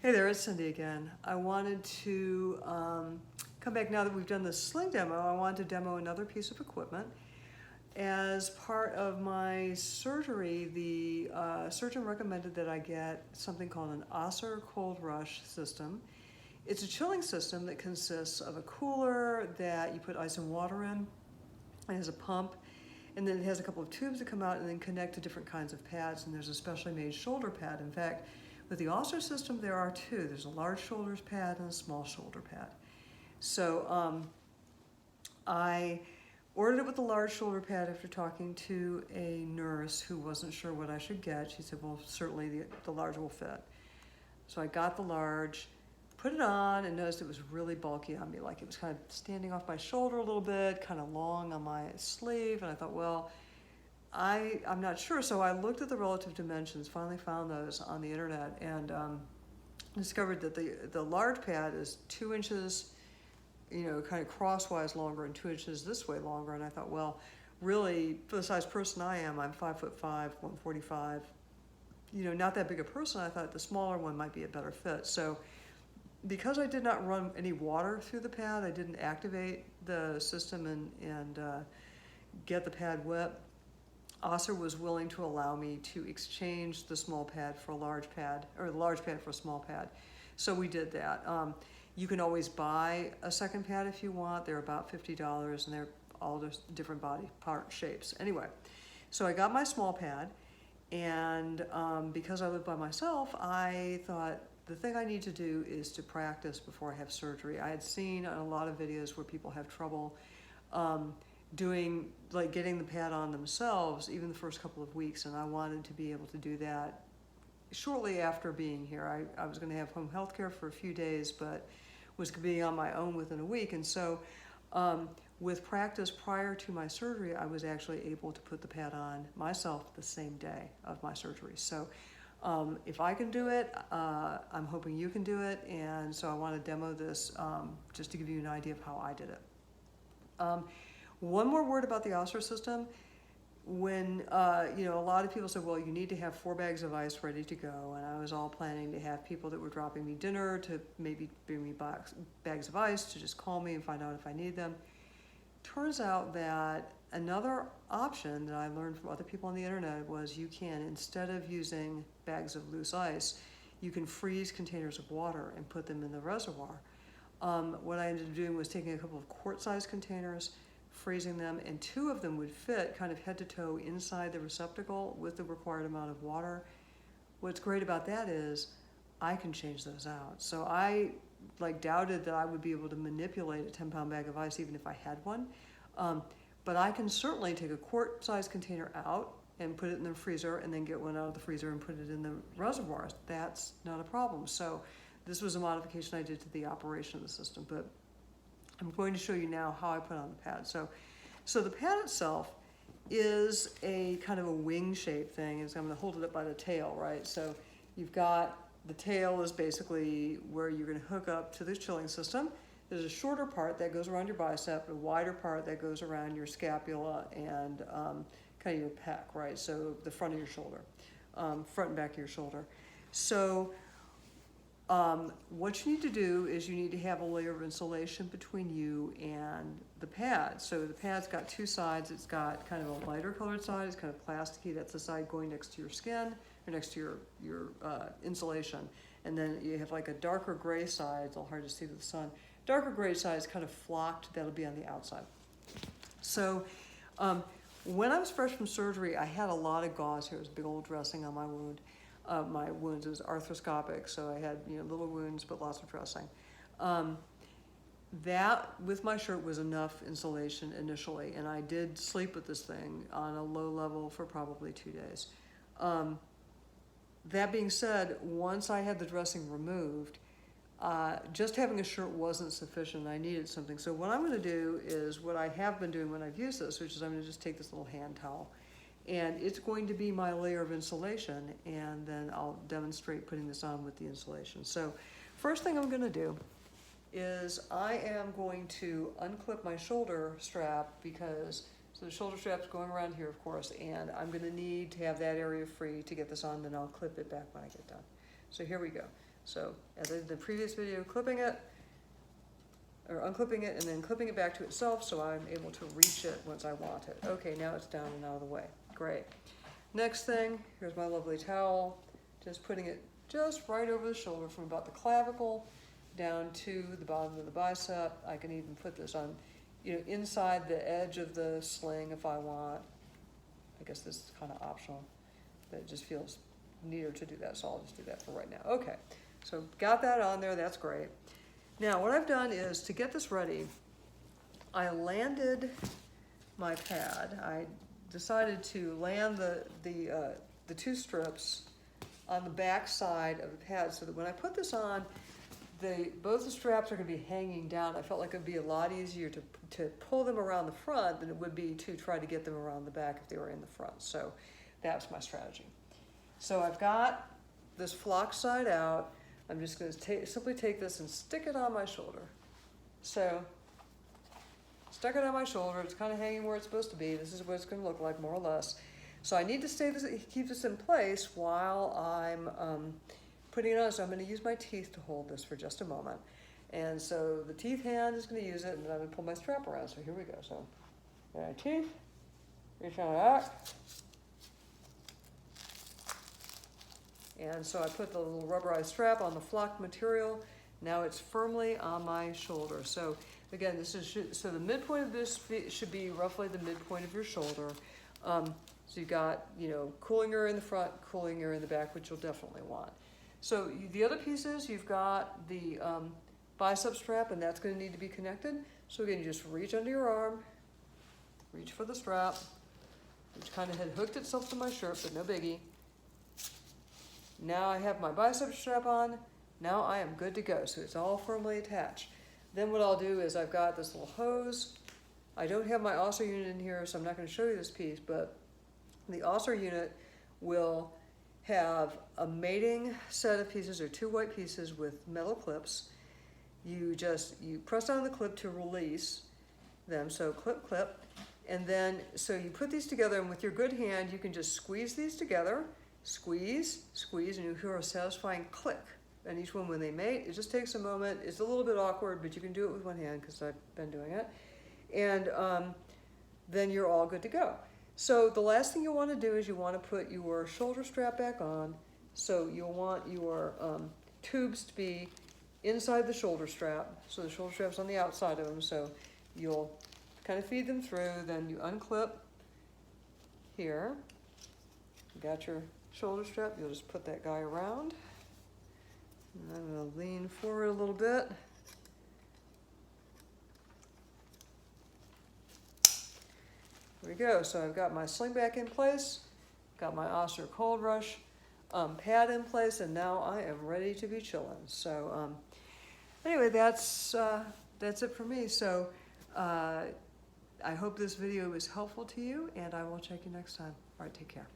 Hey there, it's Cindy again. I wanted to come back now that we've done the sling demo. I wanted to demo another piece of equipment. As part of my surgery, the surgeon recommended that I get something called an Ossur Cold Rush system. It's a chilling system that consists of a cooler that you put ice and water in. It has a pump, and then it has a couple of tubes that come out and then connect to different kinds of pads, and there's a specially made shoulder pad. In fact, with the Ossur system, there are two. There's a large shoulders pad and a small shoulder pad. So I ordered it with the large shoulder pad after talking to a nurse who wasn't sure what I should get. She said, well, certainly the large will fit. So I got the large, put it on, and noticed it was really bulky on me. Like it was kind of standing off my shoulder a little bit, kind of long on my sleeve. And I thought, well, I'm not sure. So I looked at the relative dimensions, finally found those on the internet, and discovered that the large pad is 2 inches, kind of crosswise longer, and 2 inches this way longer. And I thought, well, really, for the size person I am, I'm 5'5", 145, not that big a person. I thought the smaller one might be a better fit. So because I did not run any water through the pad, I didn't activate the system and get the pad wet, Ossur was willing to allow me to exchange the small pad for a large pad, or the large pad for a small pad. So we did that. You can always buy a second pad if you want. They're about $50, and they're all just different body part shapes. Anyway, so I got my small pad, and because I live by myself, I thought the thing I need to do is to practice before I have surgery. I had seen a lot of videos where people have trouble getting the pad on themselves, even the first couple of weeks, and I wanted to be able to do that shortly after being here. I was going to have home health care for a few days, but was going to be on my own within a week. And so with practice prior to my surgery, I was actually able to put the pad on myself the same day of my surgery. So if I can do it, I'm hoping you can do it. And so I want to demo this just to give you an idea of how I did it. One more word about the Ossur system. When, a lot of people said, well, you need to have 4 bags of ice ready to go. And I was all planning to have people that were dropping me dinner to maybe bring me bags of ice to just call me and find out if I need them. Turns out that another option that I learned from other people on the internet was you can, instead of using bags of loose ice, you can freeze containers of water and put them in the reservoir. What I ended up doing was taking a couple of quart-sized containers, freezing them, and 2 of them would fit kind of head to toe inside the receptacle with the required amount of water. What's great about that is I can change those out. So I doubted that I would be able to manipulate a 10-pound bag of ice even if I had one. But I can certainly take a quart-sized container out and put it in the freezer, and then get one out of the freezer and put it in the reservoirs. That's not a problem. So this was a modification I did to the operation of the system, but I'm going to show you now how I put on the pad. So the pad itself is a kind of a wing shape thing, and so I'm going to hold it up by the tail, right? So you've got the tail is basically where you're going to hook up to this chilling system. There's a shorter part that goes around your bicep, a wider part that goes around your scapula and kind of your pec, right? So the front of your shoulder, front and back of your shoulder. So what you need to do is you need to have a layer of insulation between you and the pad. So the pad's got 2 sides. It's got kind of a lighter colored side. It's kind of plasticky. That's the side going next to your skin or next to your insulation. And then you have like a darker gray side. It's all hard to see with the sun. Darker gray side is kind of flocked. That'll be on the outside. So when I was fresh from surgery, I had a lot of gauze here. It was a big old dressing on my wound. My wounds was arthroscopic, so I had little wounds but lots of dressing. That with my shirt was enough insulation initially, and I did sleep with this thing on a low level for probably 2 days. That being said, once I had the dressing removed, just having a shirt wasn't sufficient. I needed something. So what I'm going to do is what I have been doing when I've used this, which is I'm going to just take this little hand towel, and it's going to be my layer of insulation, and then I'll demonstrate putting this on with the insulation. So first thing I'm going to do is I am going to unclip my shoulder strap, because so the shoulder strap's going around here, of course, and I'm going to need to have that area free to get this on, then I'll clip it back when I get done. So here we go. So as I did the previous video, clipping it, or unclipping it and then clipping it back to itself so I'm able to reach it once I want it. Okay, now it's down and out of the way. Great. Next thing, here's my lovely towel. Just putting it just right over the shoulder from about the clavicle down to the bottom of the bicep. I can even put this on, inside the edge of the sling if I want. I guess this is kind of optional, but it just feels neater to do that, so I'll just do that for right now. Okay, so got that on there, that's great. Now what I've done is, to get this ready, I landed my pad. I decided to land the two strips on the back side of the pad so that when I put this on, both the straps are going to be hanging down. I felt like it would be a lot easier to pull them around the front than it would be to try to get them around the back if they were in the front. So that's my strategy. So I've got this flock side out. I'm just going to simply take this and stick it on my shoulder. So stuck it on my shoulder. It's kind of hanging where it's supposed to be. This is what it's going to look like, more or less. So I need to keep this in place while I'm putting it on. So I'm going to use my teeth to hold this for just a moment. And so the teeth hand is going to use it, and then I'm going to pull my strap around. So here we go. So my teeth, reach on out. And so I put the little rubberized strap on the flocked material. Now it's firmly on my shoulder. So again, so the midpoint of this should be roughly the midpoint of your shoulder. So you got, cooling air in the front, cooling air in the back, which you'll definitely want. So the other pieces, you've got the bicep strap, and that's going to need to be connected. So again, you just reach under your arm, reach for the strap, which kind of had hooked itself to my shirt, but no biggie. Now I have my bicep strap on. Now I am good to go. So it's all firmly attached. Then what I'll do is I've got this little hose. I don't have my Ossur unit in here, so I'm not going to show you this piece, but the Ossur unit will have a mating set of pieces, or two white pieces with metal clips. You press down the clip to release them. So clip, clip. And then, so you put these together, and with your good hand, you can just squeeze these together. Squeeze, squeeze, and you hear a satisfying click. And each one, when they mate, it just takes a moment. It's a little bit awkward, but you can do it with one hand because I've been doing it. And then you're all good to go. So the last thing you want to do is you want to put your shoulder strap back on. So you'll want your tubes to be inside the shoulder strap. So the shoulder strap's on the outside of them. So you'll kind of feed them through. Then you unclip here. You got your shoulder strap. You'll just put that guy around. And I'm going to lean forward a little bit. There we go. So I've got my sling back in place, got my Ossur Cold Rush pad in place, and now I am ready to be chilling. So anyway, that's it for me. So I hope this video was helpful to you, and I will check you next time. All right, take care.